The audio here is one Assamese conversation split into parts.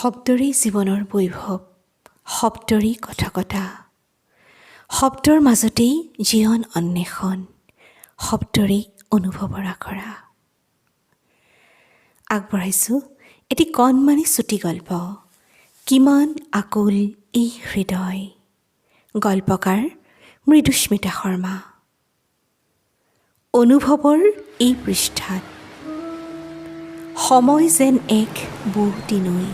শব্দৰেই জীৱনৰ বৈভৱ, শব্দৰেই কথকতা, শব্দৰ মাজতেই জীৱন অন্বেষণ, শব্দৰেই অনুভৱৰ আখৰা। আগবঢ়াইছোঁ এটি কণমানি চুটি গল্প, কিমান আকুল এই হৃদয়। গল্পকাৰ মৃদুস্মিতা শৰ্মা। অনুভৱৰ এই পৃষ্ঠাত সময় যেন এক বুৱতী নৈ,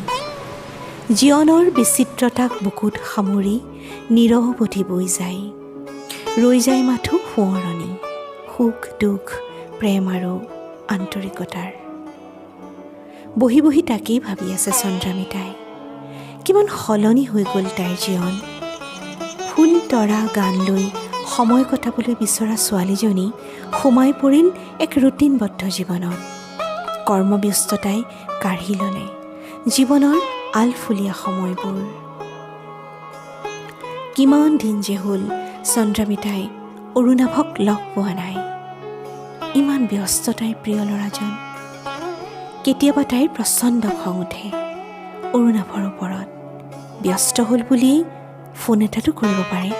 জীৱনৰ বিচিত্ৰতাক বুকুত সামৰি নিৰৱধি বৈ যায়। ৰৈ যায় মাথো সোঁৱৰণি, সুখ দুখ প্ৰেম আৰু আন্তৰিকতাৰ। বহি বহি তাকেই ভাবি আছে চন্দ্ৰামিতাই, কিমান সলনি হৈ গ'ল তাইৰ জীৱন। ফুল তৰা গান লৈ সময় কটাবলৈ বিচৰা ছোৱালীজনী সোমাই পৰিল এক ৰুটিনবদ্ধ জীৱনত। কৰ্মব্যস্ততাই কাঢ়ি ল'লে জীৱনৰ আলফুলীয়া সময়বোৰ। কিমান দিন যে হ'ল চন্দ্ৰামিতাই অৰুণাভক লগ পোৱা নাই। ইমান ব্যস্ত তাইৰ প্ৰিয় ল'ৰাজন। কেতিয়াবা তাইৰ প্ৰচণ্ড খং উঠে অৰুণাভৰ ওপৰত। ব্যস্ত হ'ল বুলিয়েই ফোন এটাটো কৰিব পাৰে।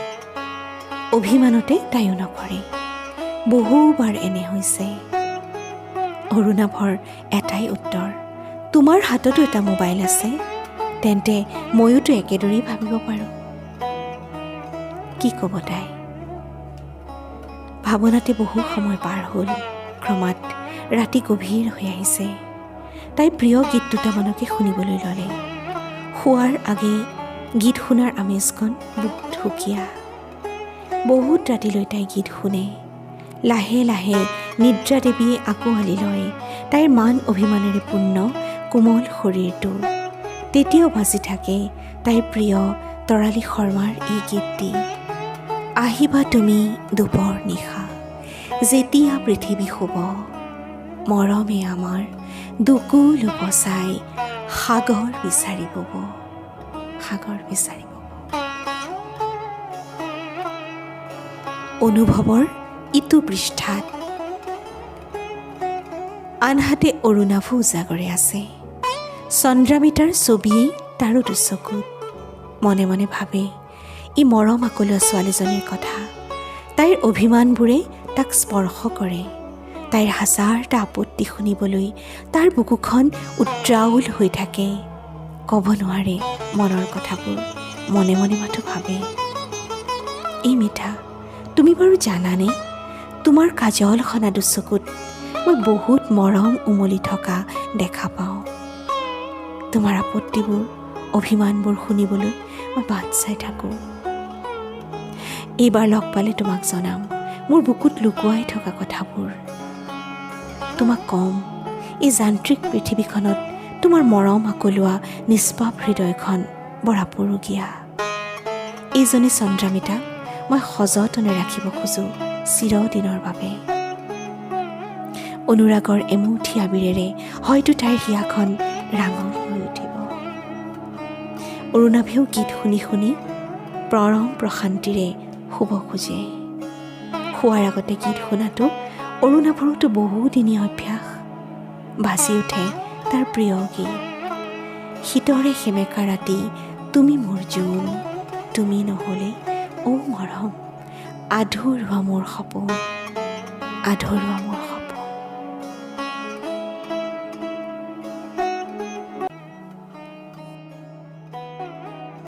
অভিমানতে তাইও নকৰে। বহুবাৰ এনে হৈছে। অৰুণাভৰ এটাই উত্তৰ, তোমাৰ হাততো এটা মোবাইল আছে, তেন্তে ময়োতো একেদৰেই ভাবিব পাৰোঁ। কি ক'ব তাই? ভাৱনাতে বহু সময় পাৰ হ'ল। ক্ৰমাৎ ৰাতি গভীৰ হৈ আহিছে। তাই প্ৰিয় গীত দুটামানকে শুনিবলৈ ল'লে। শোৱাৰ আগেয়ে গীত শুনাৰ আমেজকণ বহুত সুকীয়া। বহুত ৰাতিলৈ তাই গীত শুনে। লাহে লাহে নিদ্ৰা দেৱীয়ে আকোৱালি লয় তাইৰ মান অভিমানেৰে পূৰ্ণ কোমল শৰীৰটো। তেতিয়াও বাজি থাকে তাইৰ প্ৰিয় তৰালী শৰ্মাৰ এই গীতটি। আহিবা তুমি দুপৰ নিশা, যেতিয়া পৃথিৱী শুব, মৰমে আমাৰ দুকুল উপচাই সাগৰ বিচাৰি বব, সাগৰ বিচাৰি বব। অনুভৱৰ ইটো পৃষ্ঠাত আনহাতে অৰুণাভো উজাগৰে আছে। চন্দ্ৰামিতাৰ ছবিয়েই তাৰো দুচকুত। মনে মনে ভাবে ই মৰম আকলোৱা ছোৱালীজনীৰ কথা। তাইৰ অভিমানবোৰে তাক স্পৰ্শ কৰে। তাইৰ হাজাৰটা আপত্তি শুনিবলৈ তাৰ বুকুখন উত্ৰাউল হৈ থাকে। ক'ব নোৱাৰে মনৰ কথাবোৰ। মনে মনে মাথো ভাবে, এই মিঠা, তুমি বাৰু জানানে তোমাৰ কাজল সনা দুচকুত মই বহুত মৰম উমলি থকা দেখা পাওঁ। তোমাৰ আপত্তিবোৰ অভিমানবোৰ শুনিবলৈ মই বাট চাই থাকোঁ। এইবাৰ লগ পালে তোমাক জনাম মোৰ বুকুত লুকুৱাই থকা কথাবোৰ। তোমাক কম, এই যান্ত্ৰিক পৃথিৱীখনত তোমাৰ মৰম আকলোৱা নিষ্পাপ হৃদয়খন বৰ আপুৰুগীয়া। এইজনী চন্দ্ৰামিতাক মই সযতনে ৰাখিব খোজোঁ চিৰদিনৰ বাবে। অনুৰাগৰ এমুঠি আবিৰেৰে হয়তো তাইৰ হিয়াখন ৰাঙল হৈ উঠিব। অৰুণাভেও গীত শুনি শুনি পৰম প্ৰশান্তিৰে শুব খোজে। শোৱাৰ আগতে গীত শুনাটো অৰুণাভৰতো বহুদিনীয়া অভ্যাস। বাজি উঠে তাৰ প্ৰিয় গীত। শীতৰে সেমেকা ৰাতি তুমি মোৰ জোন, তুমি নহ'লে অ' মৰম, আধৰুৱা মোৰ সপোন, আধৰুৱা মোৰ